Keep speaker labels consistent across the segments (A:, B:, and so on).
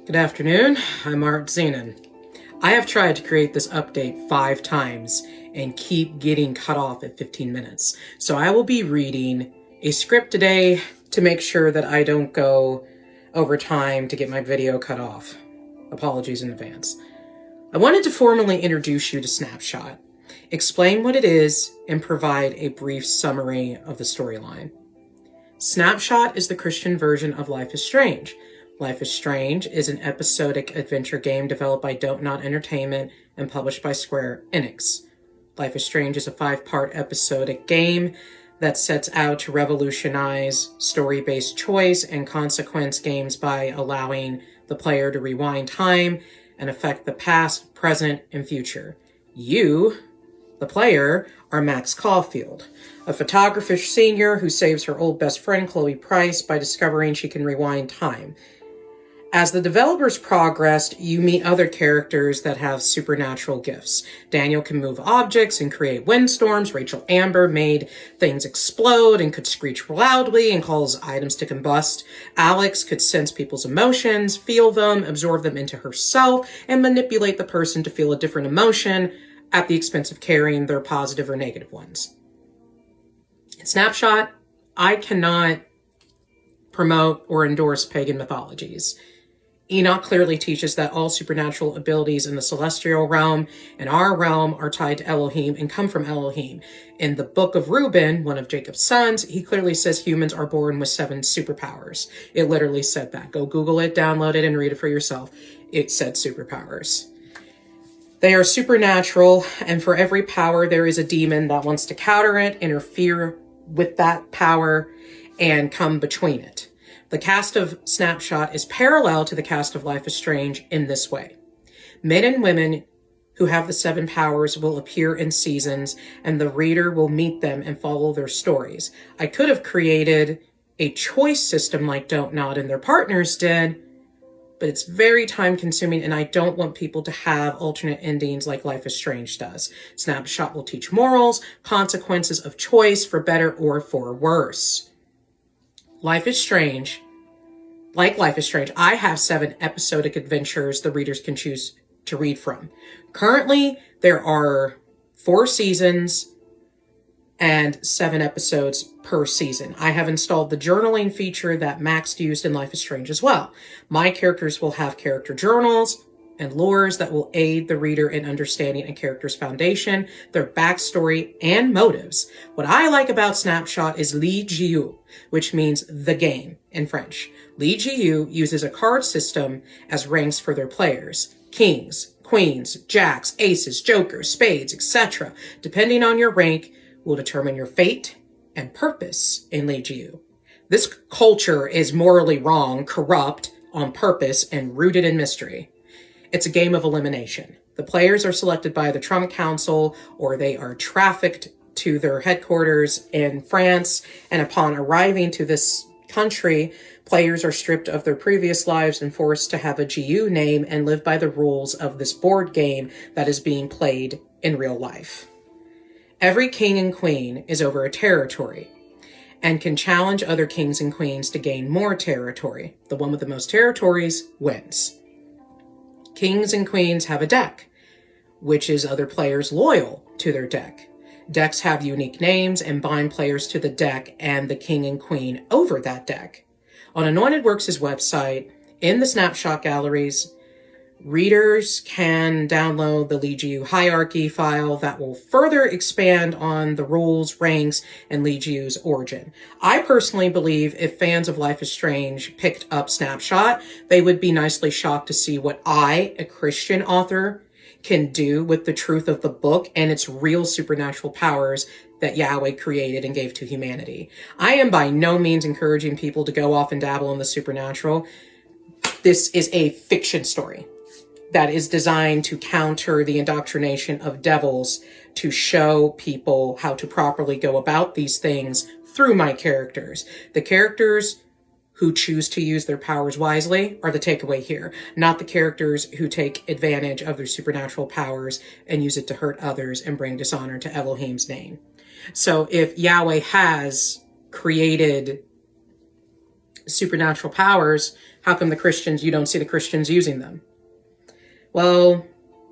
A: Good afternoon, I'm Artzenin. I have tried to create this update 5 times and keep getting cut off at 15 minutes. So I will be reading a script today to make sure that I don't go over time to get my video cut off. Apologies in advance. I wanted to formally introduce you to Snapshot, explain what it is, and provide a brief summary of the storyline. Snapshot is the Christian version of Life is Strange. Life is Strange is an episodic adventure game developed by Don't Not Entertainment and published by Square Enix. Life is Strange is a 5-part episodic game that sets out to revolutionize story-based choice and consequence games by allowing the player to rewind time and affect the past, present, and future. You, the player, are Max Caulfield, a photographer senior who saves her old best friend Chloe Price by discovering she can rewind time. As the developers progressed, you meet other characters that have supernatural gifts. Daniel can move objects and create windstorms. Rachel Amber made things explode and could screech loudly and cause items to combust. Alex could sense people's emotions, feel them, absorb them into herself, and manipulate the person to feel a different emotion at the expense of carrying their positive or negative ones. In Snapshot, I cannot promote or endorse pagan mythologies. Enoch clearly teaches that all supernatural abilities in the celestial realm and our realm are tied to Elohim and come from Elohim. In the book of Reuben, one of Jacob's sons, he clearly says humans are born with 7 superpowers. It literally said that. Go Google it, download it, and read it for yourself. It said superpowers. They are supernatural, and for every power there is a demon that wants to counter it, interfere with that power, and come between it. The cast of Snapshot is parallel to the cast of Life is Strange in this way. Men and women who have the 7 powers will appear in seasons, and the reader will meet them and follow their stories. I could have created a choice system like Don't Nod and their partners did, but it's very time consuming, and I don't want people to have alternate endings like Life is Strange does. Snapshot will teach morals, consequences of choice for better or for worse. Life is Strange, I have 7 episodic adventures the readers can choose to read from. Currently, there are 4 seasons and 7 episodes per season. I have installed the journaling feature that Max used in Life is Strange as well. My characters will have character journals and lores that will aid the reader in understanding a character's foundation, their backstory, and motives. What I like about Snapshot is Li Jiu, which means the game in French. Li Jiu uses a card system as ranks for their players. Kings, queens, jacks, aces, jokers, spades, etc. Depending on your rank will determine your fate and purpose in Li Jiu. This culture is morally wrong, corrupt, on purpose, and rooted in mystery. It's a game of elimination. The players are selected by the Trump Council, or they are trafficked to their headquarters in France, and upon arriving to this country, players are stripped of their previous lives and forced to have a GU name and live by the rules of this board game that is being played in real life. Every king and queen is over a territory and can challenge other kings and queens to gain more territory. The one with the most territories wins. Kings and queens have a deck, which is other players loyal to their deck. Decks have unique names and bind players to the deck and the king and queen over that deck. On Anointed Works' website, in the Snapshot galleries, readers can download the Li Jiu hierarchy file that will further expand on the rules, ranks, and Li Jiu's origin. I personally believe if fans of Life is Strange picked up Snapshot, they would be nicely shocked to see what I, a Christian author, can do with the truth of the book and its real supernatural powers that Yahweh created and gave to humanity. I am by no means encouraging people to go off and dabble in the supernatural. This is a fiction story that is designed to counter the indoctrination of devils, to show people how to properly go about these things through my characters. The characters who choose to use their powers wisely are the takeaway here, not the characters who take advantage of their supernatural powers and use it to hurt others and bring dishonor to Elohim's name. So if Yahweh has created supernatural powers, how come you don't see the Christians using them? Well,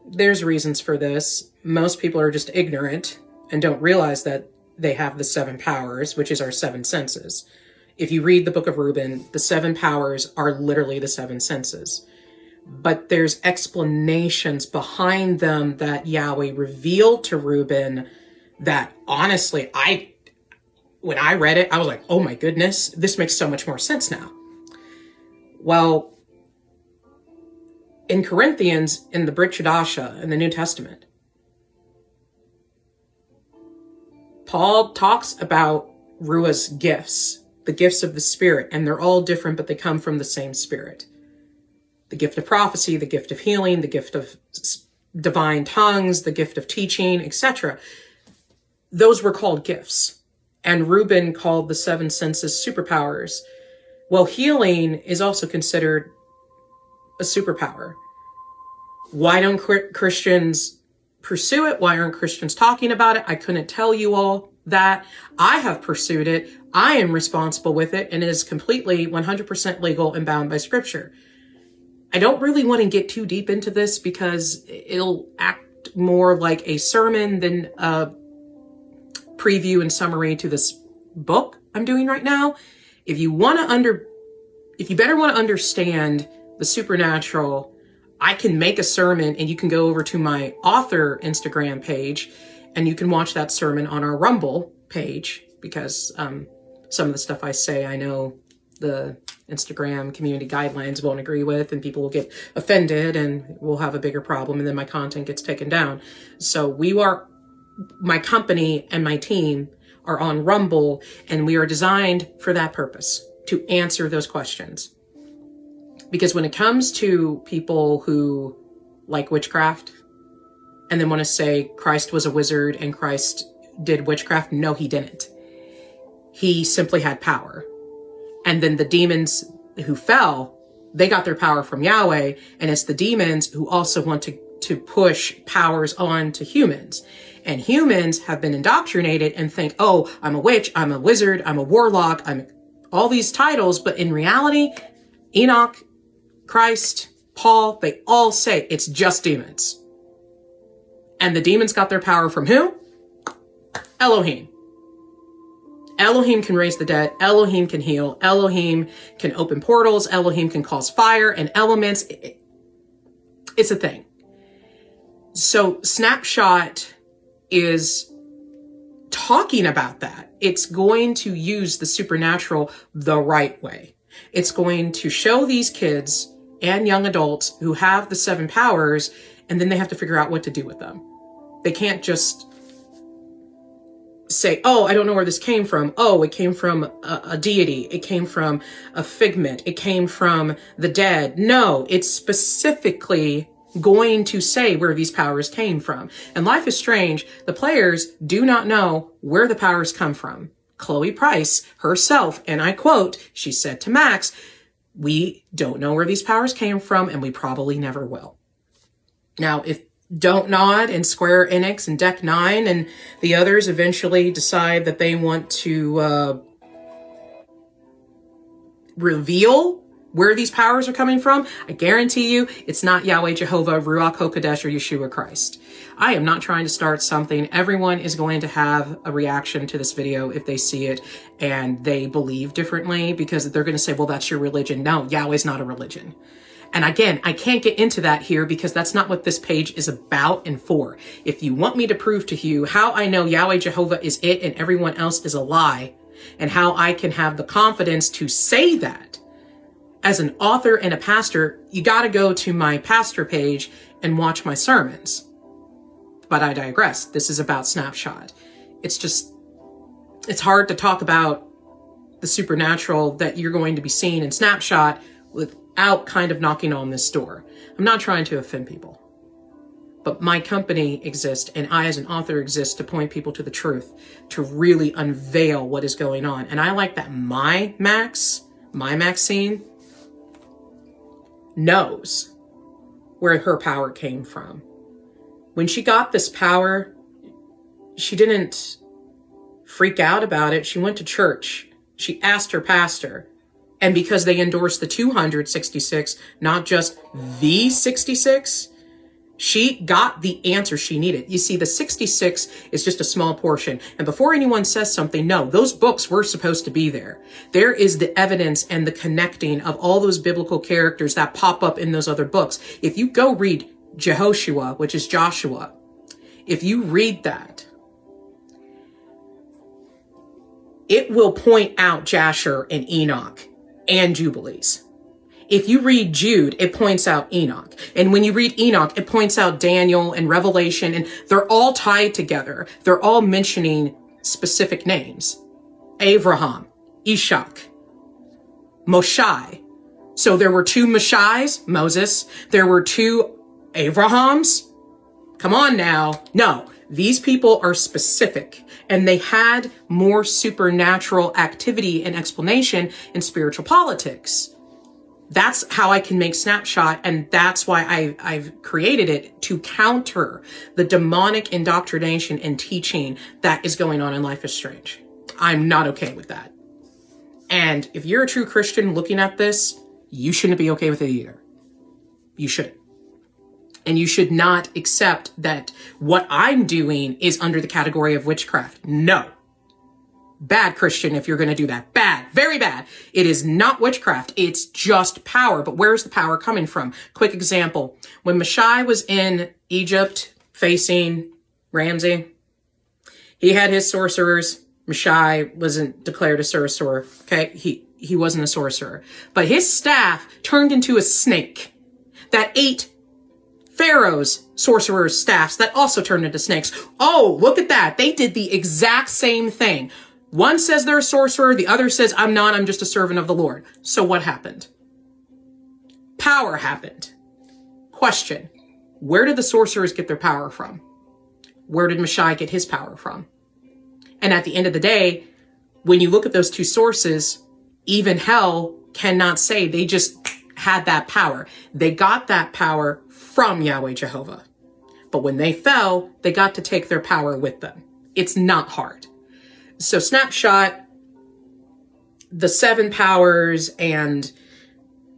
A: there's reasons for this. Most people are just ignorant and don't realize that they have the 7 powers, which is our 7 senses. If you read the book of Reuben, the 7 powers are literally the 7 senses. But there's explanations behind them that Yahweh revealed to Reuben that honestly, when I read it, I was like, oh my goodness, this makes so much more sense now. Well, in Corinthians, in the Brit Chadasha, in the New Testament, Paul talks about Ruah's gifts, the gifts of the Spirit, and they're all different, but they come from the same Spirit. The gift of prophecy, the gift of healing, the gift of divine tongues, the gift of teaching, etc. Those were called gifts. And Reuben called the 7 senses superpowers. Well, healing is also considered a superpower. Why don't Christians pursue it? Why aren't Christians talking about it? I couldn't tell you all that. I have pursued it. I am responsible with it, and it is completely 100% legal and bound by Scripture. I don't really want to get too deep into this because it'll act more like a sermon than a preview and summary to this book I'm doing right now. If you better want to understand the supernatural, I can make a sermon and you can go over to my author Instagram page and you can watch that sermon on our Rumble page because some of the stuff I say, I know the Instagram community guidelines won't agree with, and people will get offended and we'll have a bigger problem, and then my content gets taken down. So my company and my team are on Rumble, and we are designed for that purpose, to answer those questions. Because when it comes to people who like witchcraft and then want to say Christ was a wizard and Christ did witchcraft, no, he didn't. He simply had power. And then the demons who fell, they got their power from Yahweh, and it's the demons who also want to push powers on to humans. And humans have been indoctrinated and think, oh, I'm a witch, I'm a wizard, I'm a warlock, I'm all these titles. But in reality, Enoch, Christ, Paul, they all say it's just demons. And the demons got their power from who? Elohim. Elohim can raise the dead. Elohim can heal. Elohim can open portals. Elohim can cause fire and elements. It's a thing. So Snapshot is talking about that. It's going to use the supernatural the right way. It's going to show these kids and young adults who have the 7 powers, and then they have to figure out what to do with them. They can't just say, oh, I don't know where this came from. Oh, it came from a deity. It came from a figment. It came from the dead. No, it's specifically going to say where these powers came from. And Life is Strange, the players do not know where the powers come from. Chloe Price herself, and I quote, she said to Max, we don't know where these powers came from, and we probably never will. Now, if Don't Nod and Square Enix and Deck 9 and the others eventually decide that they want to reveal where these powers are coming from, I guarantee you it's not Yahweh, Jehovah, Ruach HaKodesh, or Yeshua Christ. I am not trying to start something. Everyone is going to have a reaction to this video if they see it and they believe differently, because they're going to say, well, that's your religion. No, Yahweh's not a religion. And again, I can't get into that here because that's not what this page is about and for. If you want me to prove to you how I know Yahweh Jehovah is it and everyone else is a lie, and how I can have the confidence to say that as an author and a pastor, you got to go to my pastor page and watch my sermons. But I digress. This is about Snapshot. It's hard to talk about the supernatural that you're going to be seeing in Snapshot without kind of knocking on this door. I'm not trying to offend people, but my company exists and I as an author exist to point people to the truth, to really unveil what is going on. And I like that my Maxine knows where her power came from. When she got this power, she didn't freak out about it. She went to church. She asked her pastor, And because they endorsed the 266, not just the 66, she got the answer she needed. You see, the 66 is just a small portion. And before anyone says something, no, those books were supposed to be there. There is the evidence and the connecting of all those biblical characters that pop up in those other books. If you go read Jehoshua, which is Joshua, if you read that, it will point out Jasher and Enoch and Jubilees. If you read Jude, it points out Enoch. And when you read Enoch, it points out Daniel and Revelation, and they're all tied together. They're all mentioning specific names. Abraham, Ishak, Moshe. So there were 2 Moshais, Moses. There were 2 Abrahams. Come on now. No, these people are specific, and they had more supernatural activity and explanation in spiritual politics. That's how I can make Snapshot, and that's why I've created it, to counter the demonic indoctrination and teaching that is going on in Life is Strange. I'm not okay with that. And if you're a true Christian looking at this, you shouldn't be okay with it either. You shouldn't. And you should not accept that what I'm doing is under the category of witchcraft. No. Bad Christian if you're going to do that. Bad. Very bad. It is not witchcraft. It's just power. But where's the power coming from? Quick example. When Moshe was in Egypt facing Ramsey, he had his sorcerers. Moshe wasn't declared a sorcerer. Okay. He wasn't a sorcerer. But his staff turned into a snake that ate Pharaoh's sorcerers' staffs that also turned into snakes. Oh, look at that. They did the exact same thing. One says they're a sorcerer. The other says, I'm not. I'm just a servant of the Lord. So what happened? Power happened. Question. Where did the sorcerers get their power from? Where did Moshe get his power from? And at the end of the day, when you look at those 2 sources, even hell cannot say they just had that power. They got that power from Yahweh Jehovah. But when they fell, they got to take their power with them. It's not hard. So Snapshot, the 7 powers, and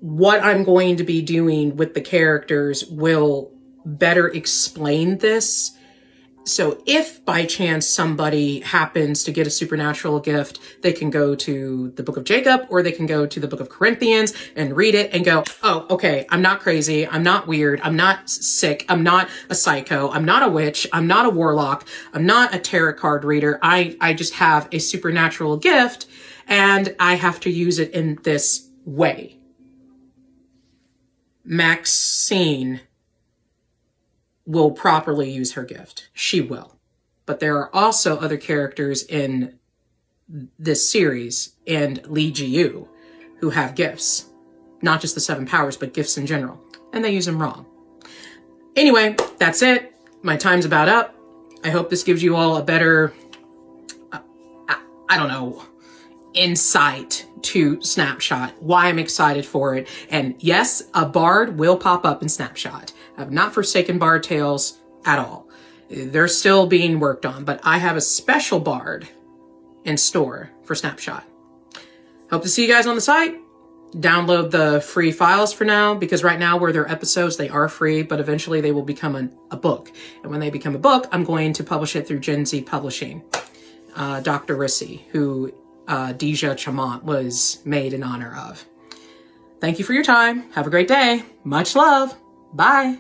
A: what I'm going to be doing with the characters will better explain this. So if by chance somebody happens to get a supernatural gift, they can go to the book of Jacob, or they can go to the book of Corinthians and read it and go, oh, okay, I'm not crazy. I'm not weird. I'm not sick. I'm not a psycho. I'm not a witch. I'm not a warlock. I'm not a tarot card reader. I just have a supernatural gift, and I have to use it in this way. Maxine will properly use her gift. She will. But there are also other characters in this series and Li Jiu who have gifts. Not just the 7 powers, but gifts in general. And they use them wrong. Anyway, that's it. My time's about up. I hope this gives you all a better, insight to Snapshot, why I'm excited for it. And yes, a bard will pop up in Snapshot. I've not forsaken bard tales at all. They're still being worked on, but I have a special bard in store for Snapshot. Hope to see you guys on the site. Download the free files for now, because right now where they're episodes, they are free, but eventually they will become a book. And when they become a book, I'm going to publish it through Gen Z Publishing. Dr. Rissi, who Deja Chamont was made in honor of. Thank you for your time. Have a great day. Much love. Bye.